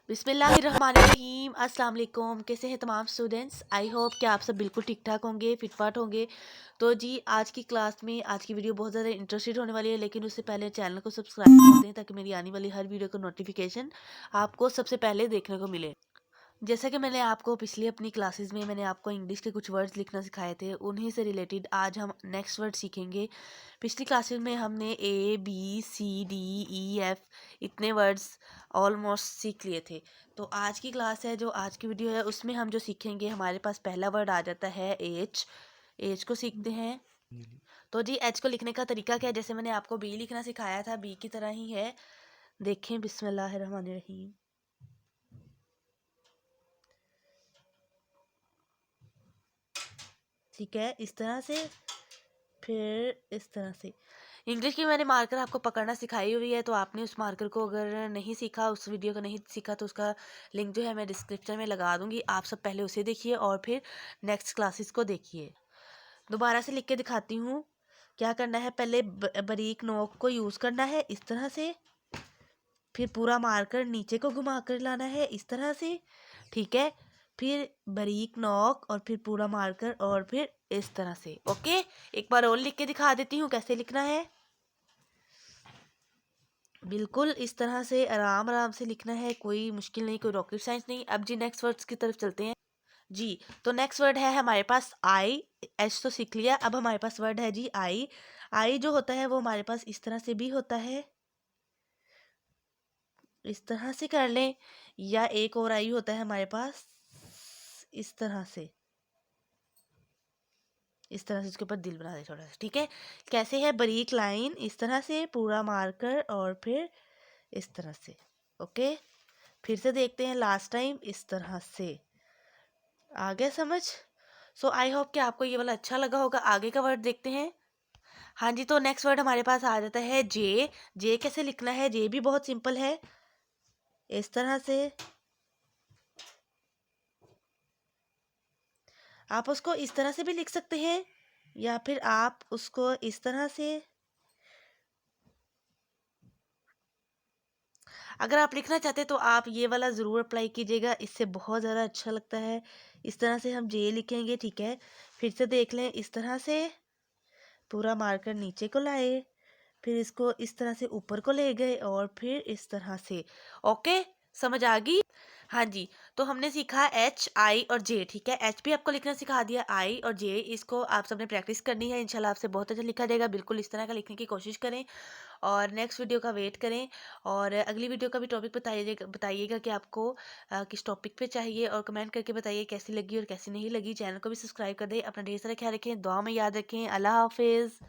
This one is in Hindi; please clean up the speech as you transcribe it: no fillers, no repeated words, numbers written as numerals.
बिस्मिल्लाहिर्रहमानिर्रहीम। अस्सलाम वालेकुम। कैसे हैं तमाम स्टूडेंट्स? आई होप कि आप सब बिल्कुल ठीक ठाक होंगे, फिटफाट होंगे। तो जी आज की क्लास में आज की वीडियो बहुत ज़्यादा इंटरेस्टेड होने वाली है, लेकिन उससे पहले चैनल को सब्सक्राइब कर दें ताकि मेरी आने वाली हर वीडियो का नोटिफिकेशन आपको सबसे पहले देखने को मिले। जैसा कि मैंने आपको पिछली अपनी क्लासेस में मैंने आपको इंग्लिश के कुछ वर्ड्स लिखना सिखाए थे, उन्हीं से रिलेटेड आज हम नेक्स्ट वर्ड सीखेंगे। पिछली क्लासेस में हमने A B C D E F इतने वर्ड्स ऑलमोस्ट सीख लिए थे। तो आज की क्लास है, जो आज की वीडियो है, उसमें हम जो सीखेंगे, हमारे पास पहला वर्ड आ जाता है एच। एच को सीखते हैं। तो जी एच को लिखने का तरीका क्या है? जैसे मैंने आपको बी लिखना सिखाया था, बी की तरह ही है। देखें, बिस्मिल्लाहिर्रहमानिर्रहीम। ठीक है, इस तरह से, फिर इस तरह से। इंग्लिश की मैंने मार्कर आपको पकड़ना सिखाई हुई है, तो आपने उस मार्कर को अगर नहीं सीखा, उस वीडियो को नहीं सीखा, तो उसका लिंक जो है मैं डिस्क्रिप्शन में लगा दूंगी। आप सब पहले उसे देखिए और फिर नेक्स्ट क्लासेस को देखिए। दोबारा से लिख के दिखाती हूँ। क्या करना है, पहले बारीक नोक को यूज़ करना है इस तरह से, फिर पूरा मार्कर नीचे को घुमा कर लाना है इस तरह से। ठीक है, फिर बारीक नोक और फिर पूरा मार्कर और फिर इस तरह से। ओके, एक बार और लिख के दिखा देती हूँ कैसे लिखना है। बिल्कुल इस तरह से आराम आराम से लिखना है, कोई मुश्किल नहीं, कोई रॉकेट साइंस नहीं। अब जी नेक्स्ट वर्ड्स की तरफ चलते हैं। जी, तो नेक्स्ट वर्ड है हमारे पास आई। एच तो सीख लिया, अब हमारे पास वर्ड है जी आई। आई जो होता है वो हमारे पास इस तरह से भी होता है, इस तरह से कर लें, या एक और आई होता है हमारे पास इस तरह से, इस तरह से इसके ऊपर दिल बना दे थोड़ा सा। ठीक है, कैसे है, बारीक लाइन इस तरह से, पूरा मार्कर और फिर इस तरह से। ओके, फिर से देखते हैं लास्ट टाइम, इस तरह से। आ गया समझ? सो आई होप कि आपको ये वाला अच्छा लगा होगा। आगे का वर्ड देखते हैं। हाँ जी, तो नेक्स्ट वर्ड हमारे पास आ जाता है जे। जे कैसे लिखना है? जे भी बहुत सिंपल है, इस तरह से। आप उसको इस तरह से भी लिख सकते हैं, या फिर आप उसको इस तरह से। अगर आप लिखना चाहते हैं तो आप ये वाला ज़रूर अप्लाई कीजिएगा, इससे बहुत ज़्यादा अच्छा लगता है। इस तरह से हम जे लिखेंगे। ठीक है, फिर से देख लें, इस तरह से पूरा मार्कर नीचे को लाए, फिर इसको इस तरह से ऊपर को ले गए और फिर इस तरह से। ओके, समझ आ गई? हाँ जी, तो हमने सीखा एच आई और जे। ठीक है, एच भी आपको लिखना सिखा दिया, आई और जे इसको आप सबने प्रैक्टिस करनी है। इंशाल्लाह आपसे बहुत अच्छा लिखा जाएगा। बिल्कुल इस तरह का लिखने की कोशिश करें और नेक्स्ट वीडियो का वेट करें। और अगली वीडियो का भी टॉपिक बताइएगा बताइएगा कि आपको किस टॉपिक पे चाहिए, और कमेंट करके बताइए कैसी लगी और कैसी नहीं लगी। चैनल को भी सब्सक्राइब कर दें। अपना ढेर सारा ख्याल रखें, दुआ में याद रखें। अल्लाह हाफिज़।